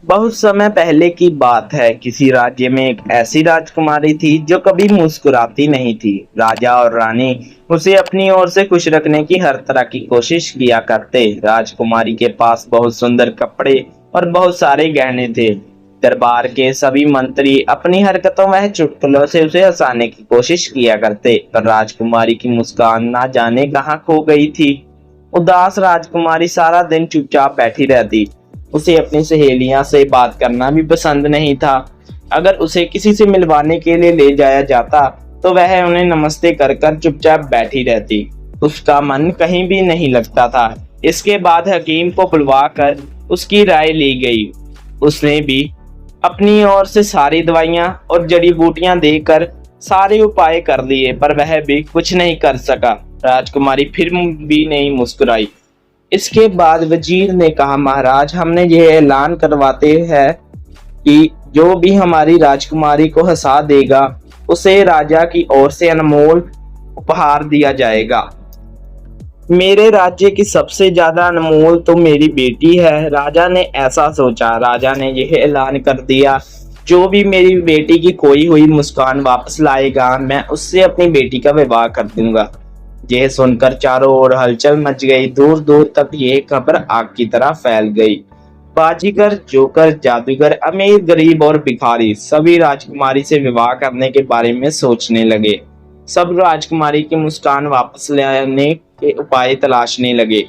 बहुत समय पहले की बात है। किसी राज्य में एक ऐसी राजकुमारी थी जो कभी मुस्कुराती नहीं थी। राजा और रानी उसे अपनी ओर से खुश रखने की हर तरह की कोशिश किया करते। राजकुमारी के पास बहुत सुंदर कपड़े और बहुत सारे गहने थे। दरबार के सभी मंत्री अपनी हरकतों व चुटकुलों से उसे हंसाने की कोशिश किया करते, पर राजकुमारी की मुस्कान ना जाने कहाँ खो गई थी। उदास राजकुमारी सारा दिन चुपचाप बैठी रहती। उसे अपनी सहेलियां से बात करना भी पसंद नहीं था। अगर उसे किसी से मिलवाने के लिए ले जाया जाता तो वह उन्हें नमस्ते कर कर चुपचाप बैठी रहती। उसका मन कहीं भी नहीं लगता था। इसके बाद हकीम को बुलवाकर उसकी राय ली गई। उसने भी अपनी ओर से सारी दवाइयां और जड़ी बूटियां देकर सारे उपाय कर लिए, पर वह भी कुछ नहीं कर सका। राजकुमारी फिर भी नहीं मुस्कुराई। इसके बाद वजीर ने कहा, महाराज, हमने यह ऐलान करवाते हैं कि जो भी हमारी राजकुमारी को हंसा देगा उसे राजा की ओर से अनमोल उपहार दिया जाएगा। मेरे राज्य की सबसे ज्यादा अनमोल तो मेरी बेटी है। राजा ने ऐसा सोचा। राजा ने यह ऐलान कर दिया, जो भी मेरी बेटी की खोई हुई मुस्कान वापस लाएगा मैं उससे अपनी बेटी का विवाह कर दूंगा। यह सुनकर चारों ओर हलचल मच गई। दूर दूर तक यह खबर आग की तरह फैल गई। बाजीगर, जोकर, जादूगर, अमीर, गरीब और भिखारी सभी राजकुमारी से विवाह करने के बारे में सोचने लगे। सब राजकुमारी की मुस्कान वापस लाने के उपाय तलाशने लगे।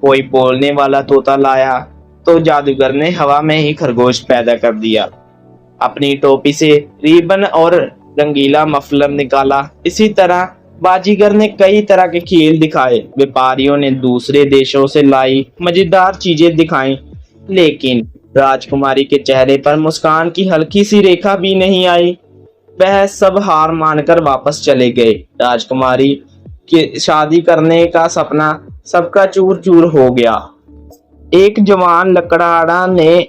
कोई बोलने वाला तोता लाया तो जादूगर ने हवा में ही खरगोश पैदा कर दिया। अपनी टोपी से रिबन और रंगीला मफलर निकाला। इसी तरह बाजीगर ने कई तरह के खेल दिखाए। व्यापारियों ने दूसरे देशों से लाई मजेदार चीजें दिखाई, लेकिन राजकुमारी के चेहरे पर मुस्कान की हल्की सी रेखा भी नहीं आई। वह सब हार मानकर वापस चले गए। राजकुमारी की शादी करने का सपना सबका चूर चूर हो गया। एक जवान लकड़हारा ने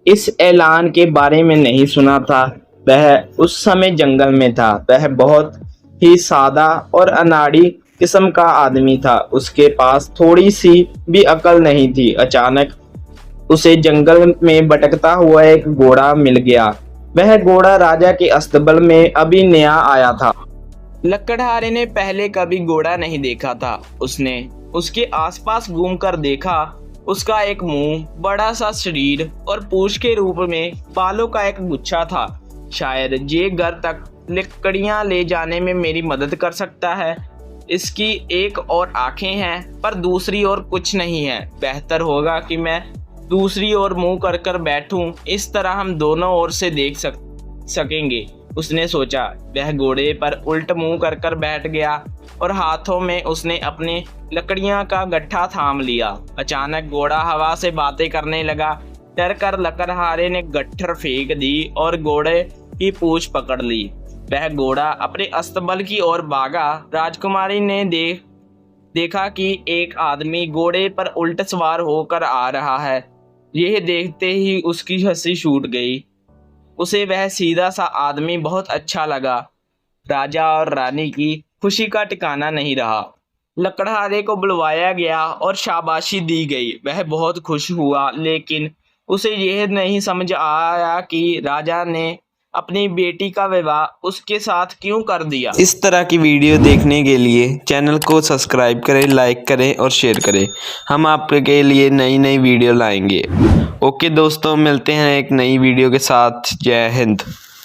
इस ऐलान के बारे में नहीं सुना था। वह उस समय जंगल में था। वह बहुत ही सादा और अनाड़ी किस्म का आदमी था। उसके पास थोड़ी सी भी अकल नहीं थी। अचानक उसे जंगल में भटकता हुआ एक घोड़ा मिल गया। वह घोड़ा राजा के अस्तबल में अभी नया आया था। लकड़हारे ने पहले कभी घोड़ा नहीं देखा था। उसने उसके आसपास घूमकर देखा। उसका एक मुंह, बड़ा सा शरीर और पूंछ के रूप में बालों का एक गुच्छा था। शायद ये घर तक लकड़ियां ले जाने में मेरी मदद कर सकता है। इसकी एक और आंखें हैं पर दूसरी ओर कुछ नहीं है। बेहतर होगा कि मैं दूसरी ओर मुंह कर कर बैठूं। इस तरह हम दोनों ओर से देख सकेंगे, उसने सोचा। वह घोड़े पर उल्ट मुंह कर कर बैठ गया और हाथों में उसने अपने लकड़ियां का गट्ठा थाम लिया। अचानक घोड़ा हवा से बातें करने लगा। डर कर लकड़हारे ने गट्ठर फेंक दी और घोड़े की पूंछ पकड़ ली। वह घोड़ा अपने अस्तबल की ओर भागा। राजकुमारी ने देखा कि एक आदमी घोड़े पर उल्ट सवार होकर आ रहा है। यह देखते ही उसकी हंसी छूट गई। उसे वह सीधा सा आदमी बहुत अच्छा लगा। राजा और रानी की खुशी का ठिकाना नहीं रहा। लकड़हारे को बुलवाया गया और शाबाशी दी गई। वह बहुत खुश हुआ, लेकिन उसे यह नहीं समझ आया कि राजा ने अपनी बेटी का विवाह उसके साथ क्यों कर दिया। इस तरह की वीडियो देखने के लिए चैनल को सब्सक्राइब करें, लाइक करें और शेयर करें। हम आपके लिए नई नई वीडियो लाएंगे। ओके दोस्तों, मिलते हैं एक नई वीडियो के साथ। जय हिंद।